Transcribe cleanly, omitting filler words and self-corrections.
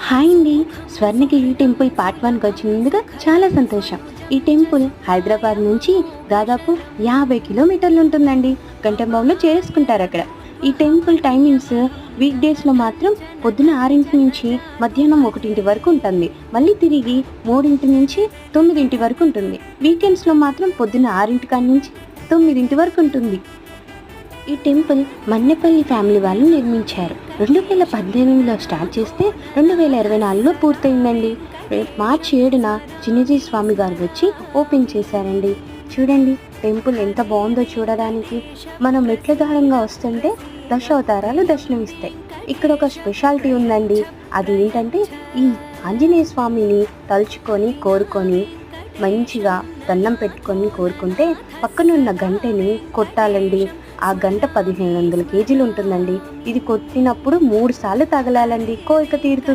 Hi అండి. Swarnagiri temple part 1కి వచ్చినందుకు చాలా సంతోషం. ఈ టెంపుల్ హైదరాబాద్ నుంచి దాదాపు 50 కిలోమీటర్లు ఉంటుందండి. గంటంబావులో చేసుకుంటారు అక్కడ. ఈ టెంపుల్ టైమింగ్స్ వీక్ డేస్లో మాత్రం పొద్దున 6 నుంచి మధ్యాహ్నం 1 వరకు ఉంటుంది. మళ్ళీ తిరిగి 3 నుంచి 9 వరకు ఉంటుంది. వీకెండ్స్లో మాత్రం పొద్దున 6 కాడి నుంచి 9 వరకు ఉంటుంది. ఈ టెంపుల్ మన్నెపల్లి ఫ్యామిలీ వాళ్ళు నిర్మించారు. 2018లో స్టార్ట్ చేస్తే 2024లో పూర్తయిందండి. మార్చి 7న చిన్నజీ స్వామి గారు వచ్చి ఓపెన్ చేశారండి. చూడండి టెంపుల్ ఎంత బాగుందో చూడడానికి. మనం మెట్ల ద్వారంగా వస్తుంటే దశావతారాలు దర్శనమిస్తాయి. ఇక్కడ ఒక స్పెషాలిటీ ఉందండి. అది ఏంటంటే ఈ ఆంజనేయ స్వామిని తలుచుకొని కోరుకొని మంచిగా దండం పెట్టుకొని కోరుకుంటే పక్కనున్న గంటని కొట్టాలండి. ఆ గంట 1500 కేజీలు ఉంటుందండి. ఇది కొట్టినప్పుడు 3 సార్లు తగలాలండి. కోరిక తీరుతుంది.